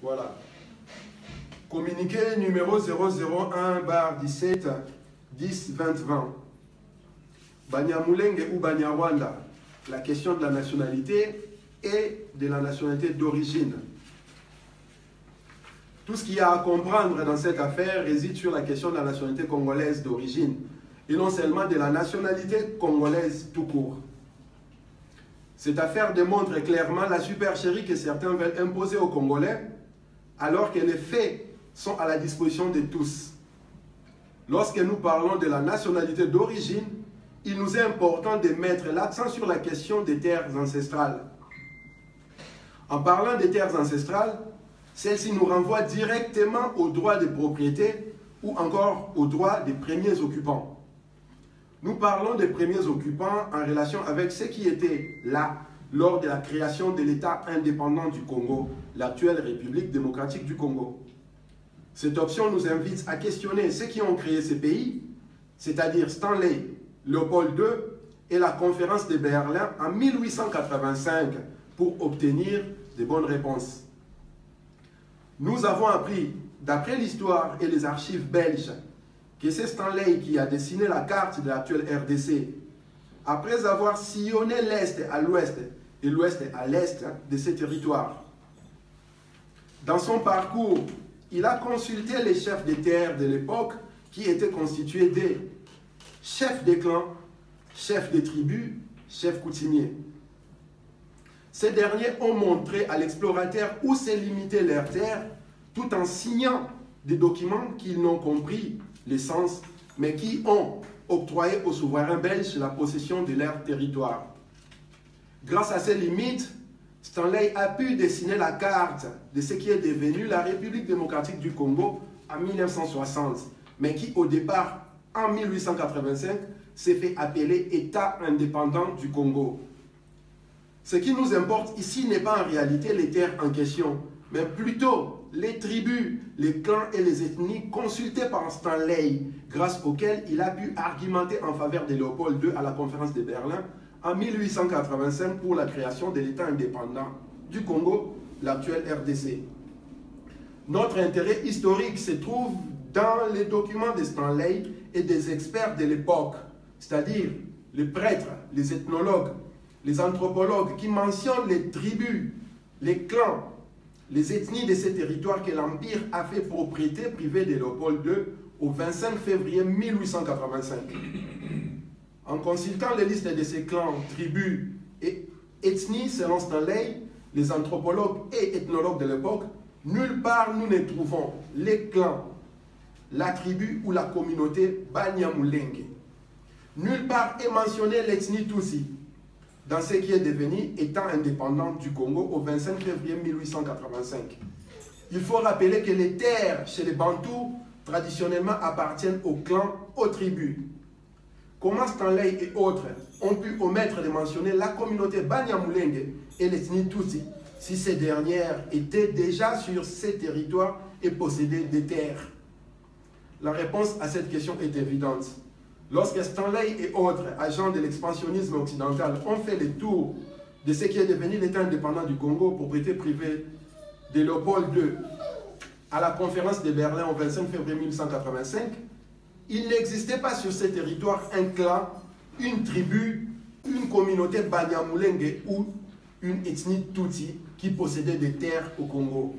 Voilà. Communiqué numéro 001/17 10 20 20. Banyamulenge ou Banyarwanda, la question de la nationalité et de la nationalité d'origine. Tout ce qu'il y a à comprendre dans cette affaire réside sur la question de la nationalité congolaise d'origine et non seulement de la nationalité congolaise tout court. Cette affaire démontre clairement la supercherie que certains veulent imposer aux Congolais alors que les faits sont à la disposition de tous. Lorsque nous parlons de la nationalité d'origine, il nous est important de mettre l'accent sur la question des terres ancestrales. En parlant des terres ancestrales, celle-ci nous renvoie directement aux droits de propriété ou encore aux droits des premiers occupants. Nous parlons des premiers occupants en relation avec ceux qui étaient là lors de la création de l'État indépendant du Congo, l'actuelle République démocratique du Congo. Cette option nous invite à questionner ceux qui ont créé ces pays, c'est-à-dire Stanley, Léopold II et la conférence de Berlin en 1885 pour obtenir de bonnes réponses. Nous avons appris, d'après l'histoire et les archives belges, que c'est Stanley qui a dessiné la carte de l'actuelle RDC, après avoir sillonné l'Est à l'Ouest et l'Ouest à l'Est de ces territoires. Dans son parcours, il a consulté les chefs des terres de l'époque qui étaient constitués des chefs des clans, chefs des tribus, chefs coutumiers. Ces derniers ont montré à l'explorateur où se limitaient leurs terres tout en signant des documents qu'ils n'ont compris l'essence, mais qui ont octroyé aux souverains belges la possession de leur territoire. Grâce à ces limites, Stanley a pu dessiner la carte de ce qui est devenu la République démocratique du Congo en 1960, mais qui au départ, en 1885, s'est fait appeler État indépendant du Congo. Ce qui nous importe ici n'est pas en réalité les terres en question, mais plutôt les tribus, les clans et les ethnies consultés par Stanley, grâce auxquels il a pu argumenter en faveur de Léopold II à la conférence de Berlin en 1885 pour la création de l'État indépendant du Congo, l'actuelle RDC. Notre intérêt historique se trouve dans les documents de Stanley et des experts de l'époque, c'est-à-dire les prêtres, les ethnologues, les anthropologues qui mentionnent les tribus, les clans, les ethnies de ces territoires que l'Empire a fait propriété privée de Léopold II au 25 février 1885. En consultant les listes de ces clans, tribus et ethnies selon Stanley, les anthropologues et ethnologues de l'époque, nulle part nous ne trouvons les clans, la tribu ou la communauté Banyamulenge. Nulle part est mentionné l'ethnie Tutsi, dans ce qui est devenu État indépendant du Congo au 25 février 1885. Il faut rappeler que les terres chez les Bantous traditionnellement appartiennent aux clans, aux tribus. Comment Stanley et autres ont pu omettre de mentionner la communauté Banyamulenge et l'ethnie Tutsi si ces dernières étaient déjà sur ces territoires et possédaient des terres? La réponse à cette question est évidente. Lorsque Stanley et autres agents de l'expansionnisme occidental ont fait le tour de ce qui est devenu l'État indépendant du Congo, propriété privée de Léopold II, à la conférence de Berlin au 25 février 1885, il n'existait pas sur ces territoires un clan, une tribu, une communauté Banyamulenge ou une ethnie Tutsi qui possédait des terres au Congo.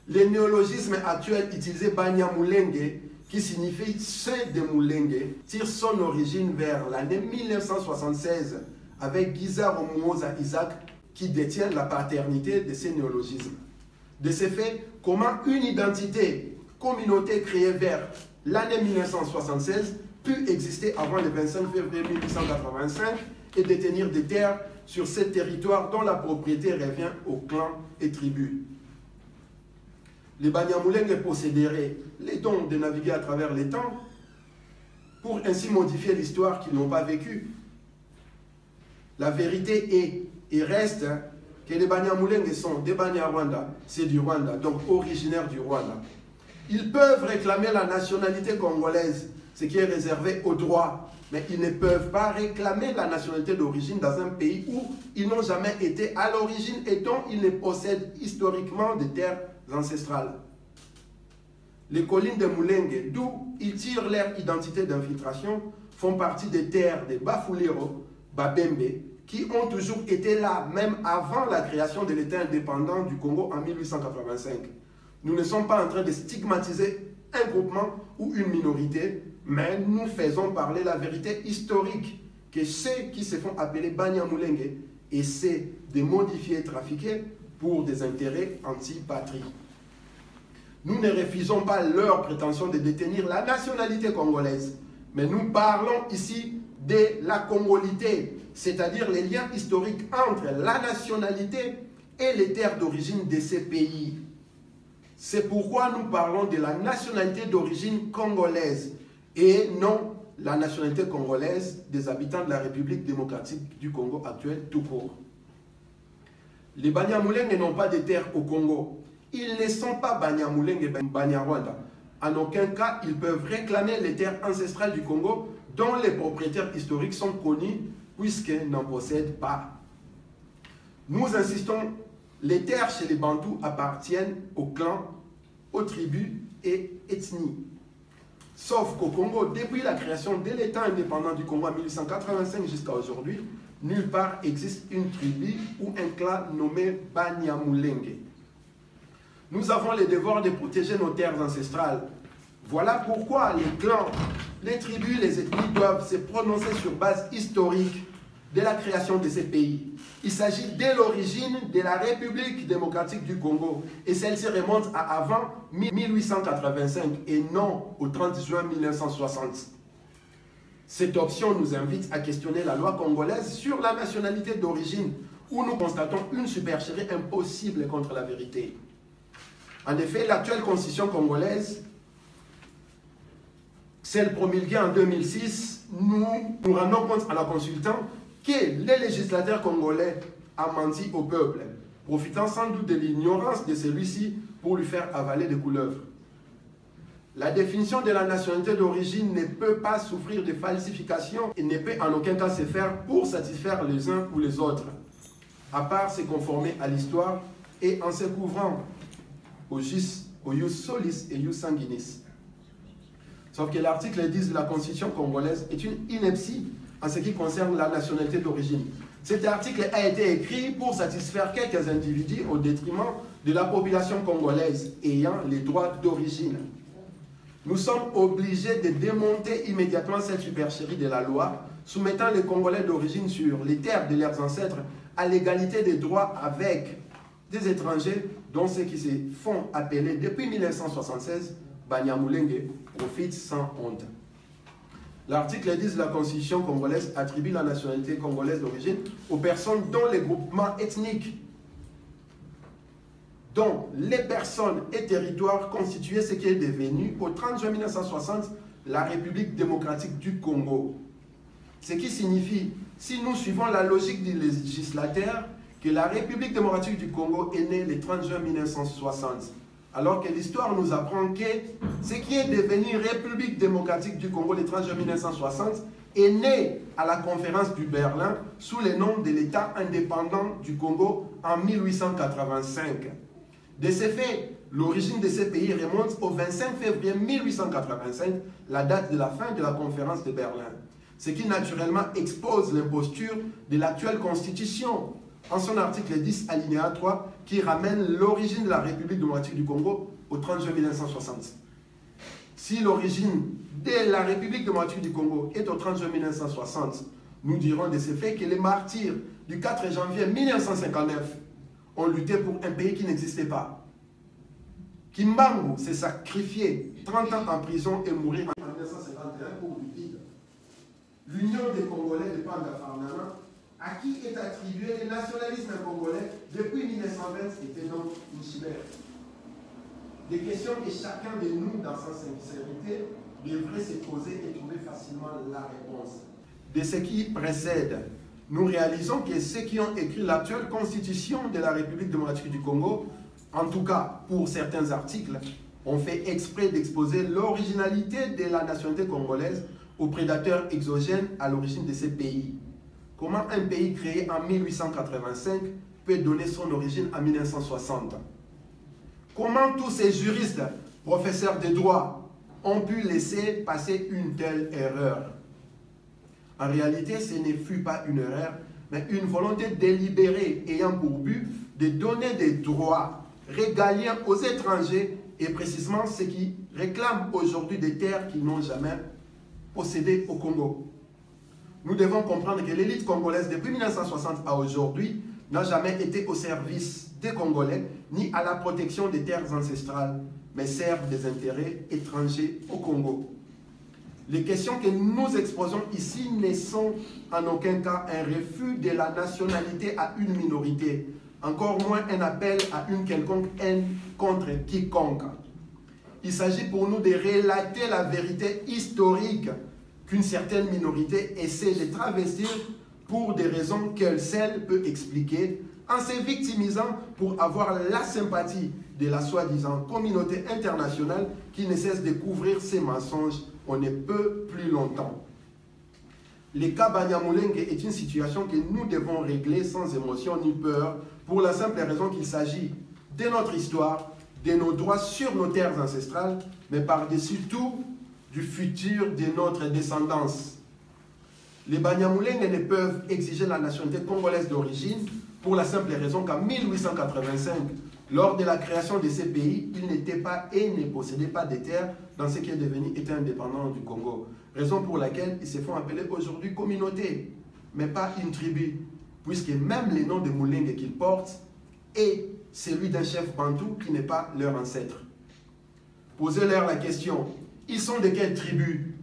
Le néologisme actuel utilisé Banyamulenge, qui signifie ceux de Mulenge, tire son origine vers l'année 1976 avec Guizar Omuoza Isaac qui détient la paternité de ces néologismes. De ce fait, comment une identité, communauté créée vers l'année 1976 pu exister avant le 25 février 1885 et détenir des terres sur ces territoires dont la propriété revient aux clans et tribus? Les Banyamulenge posséderaient les dons de naviguer à travers les temps pour ainsi modifier l'histoire qu'ils n'ont pas vécue. La vérité est et reste que les Banyamulenge sont des Banyarwanda, c'est du Rwanda, donc originaires du Rwanda. Ils peuvent réclamer la nationalité congolaise, ce qui est réservé aux droits, mais ils ne peuvent pas réclamer la nationalité d'origine dans un pays où ils n'ont jamais été à l'origine et dont ils ne possèdent historiquement des terres ancestrales. Les collines de Mulenge, d'où ils tirent leur identité d'infiltration, font partie des terres des Bafulero, Babembe, qui ont toujours été là, même avant la création de l'État indépendant du Congo en 1885. Nous ne sommes pas en train de stigmatiser un groupement ou une minorité, mais nous faisons parler la vérité historique que ceux qui se font appeler Banyamulenge essaient de modifier et trafiquer pour des intérêts anti-patrie. Nous ne refusons pas leur prétention de détenir la nationalité congolaise, mais nous parlons ici de la congolité, c'est-à-dire les liens historiques entre la nationalité et les terres d'origine de ces pays. C'est pourquoi nous parlons de la nationalité d'origine congolaise et non la nationalité congolaise des habitants de la République démocratique du Congo actuelle tout court. Les Banyamulenge n'ont pas de terres au Congo. Ils ne sont pas Banyamulenge et Banyarwanda. En aucun cas, ils peuvent réclamer les terres ancestrales du Congo dont les propriétaires historiques sont connus puisqu'ils n'en possèdent pas. Nous insistons, les terres chez les Bantous appartiennent aux clans, aux tribus et ethnies. Sauf qu'au Congo, depuis la création de l'État indépendant du Congo en 1885 jusqu'à aujourd'hui, nulle part existe une tribu ou un clan nommé Banyamulenge. Nous avons le devoir de protéger nos terres ancestrales. Voilà pourquoi les clans, les tribus, les ethnies doivent se prononcer sur base historique de la création de ces pays. Il s'agit dès l'origine de la République démocratique du Congo et celle-ci remonte à avant 1885 et non au 30 juin 1960. Cette option nous invite à questionner la loi congolaise sur la nationalité d'origine où nous constatons une supercherie impossible contre la vérité. En effet, l'actuelle constitution congolaise, celle promulguée en 2006, nous rendons compte à la consultant que les législateurs congolais ont menti au peuple, profitant sans doute de l'ignorance de celui-ci pour lui faire avaler des couleuvres. La définition de la nationalité d'origine ne peut pas souffrir de falsification et ne peut en aucun cas se faire pour satisfaire les uns ou les autres, à part se conformer à l'histoire et en se couvrant au jus solis et jus sanguinis. Sauf que l'article 10 de la Constitution congolaise est une ineptie en ce qui concerne la nationalité d'origine. Cet article a été écrit pour satisfaire quelques individus au détriment de la population congolaise ayant les droits d'origine. Nous sommes obligés de démonter immédiatement cette supercherie de la loi, soumettant les Congolais d'origine sur les terres de leurs ancêtres à l'égalité des droits avec des étrangers dont ceux qui se font appeler depuis 1976 Banyamulenge profitent sans honte. L'article 10 de la Constitution congolaise attribue la nationalité congolaise d'origine aux personnes dont les groupements ethniques, dont les personnes et territoires constituaient ce qui est devenu au 30 juin 1960 la République démocratique du Congo. Ce qui signifie, si nous suivons la logique du législateur, que la République démocratique du Congo est née le 30 juin 1960. Alors que l'histoire nous apprend que ce qui est devenu République démocratique du Congo le 30 juin 1960 est né à la conférence du Berlin sous le nom de l'État indépendant du Congo en 1885. De ce fait, l'origine de ces pays remonte au 25 février 1885, la date de la fin de la conférence de Berlin. Ce qui naturellement expose l'imposture de l'actuelle constitution en son article 10 alinéa 3 qui ramène l'origine de la République démocratique du Congo au 30 juin 1960. Si l'origine de la République démocratique du Congo est au 30 juin 1960, nous dirons de ce fait que les martyrs du 4 janvier 1959 ont lutté pour un pays qui n'existait pas. Kimbangu s'est sacrifié 30 ans en prison et mourir en 1951 pour du vide. L'Union des Congolais de Panga-Farnana, à qui est attribué le nationalisme congolais depuis 1920, était donc une chimère. Des questions que chacun de nous, dans sa sincérité, devrait se poser et trouver facilement la réponse. De ce qui précède, nous réalisons que ceux qui ont écrit l'actuelle constitution de la République démocratique du Congo, en tout cas pour certains articles, ont fait exprès d'exposer l'originalité de la nationalité congolaise aux prédateurs exogènes à l'origine de ces pays. Comment un pays créé en 1885 peut donner son origine en 1960? Comment tous ces juristes, professeurs de droit, ont pu laisser passer une telle erreur? En réalité, ce ne fut pas une erreur, mais une volonté délibérée ayant pour but de donner des droits régaliens aux étrangers et précisément ceux qui réclament aujourd'hui des terres qu'ils n'ont jamais possédées au Congo. Nous devons comprendre que l'élite congolaise depuis 1960 à aujourd'hui n'a jamais été au service des Congolais ni à la protection des terres ancestrales, mais servent des intérêts étrangers au Congo. Les questions que nous exposons ici ne sont en aucun cas un refus de la nationalité à une minorité, encore moins un appel à une quelconque haine contre quiconque. Il s'agit pour nous de relater la vérité historique qu'une certaine minorité essaie de travestir pour des raisons qu'elle seule peut expliquer, en se victimisant pour avoir la sympathie de la soi-disant communauté internationale qui ne cesse de couvrir ces mensonges on ne peut plus longtemps. Le cas Banyamulenge est une situation que nous devons régler sans émotion ni peur, pour la simple raison qu'il s'agit de notre histoire, de nos droits sur nos terres ancestrales, mais par-dessus tout, du futur de notre descendance. Les Banyamulenge ne peuvent exiger la nationalité congolaise d'origine pour la simple raison qu'en 1885, lors de la création de ces pays, ils n'étaient pas et ne possédaient pas de terres dans ce qui est devenu État indépendant du Congo. Raison pour laquelle ils se font appeler aujourd'hui communauté, mais pas une tribu, puisque même le nom de Mulenge qu'ils portent est celui d'un chef bantou qui n'est pas leur ancêtre. Posez-leur la question, ils sont de quelle tribu,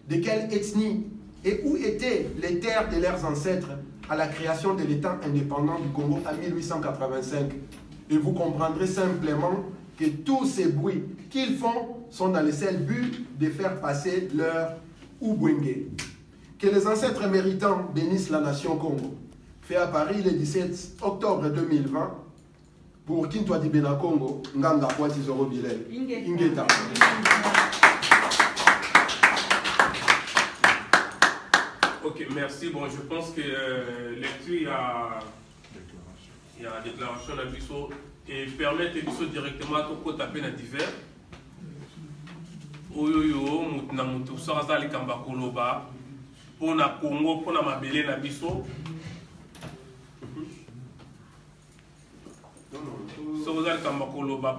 de quelle ethnie, et où étaient les terres de leurs ancêtres à la création de l'État indépendant du Congo en 1885. Et vous comprendrez simplement que tous ces bruits qu'ils font sont dans le seul but de faire passer leur Ubwenge. Que les ancêtres méritants bénissent la nation Congo. Fait à Paris le 17 octobre 2020 pour Kintwa Dibena Congo, Nganga Kwati Zoro Bilel. Ingeta. Ok, merci. Bon, je pense que lecture, il y a déclaration de Bissot et permettre Bissot directement à taper dans divers. Oyoyo, na mutu saraza likamba koloba, pour na Congo, pour na mabele na Bissot. Saraza likamba koloba.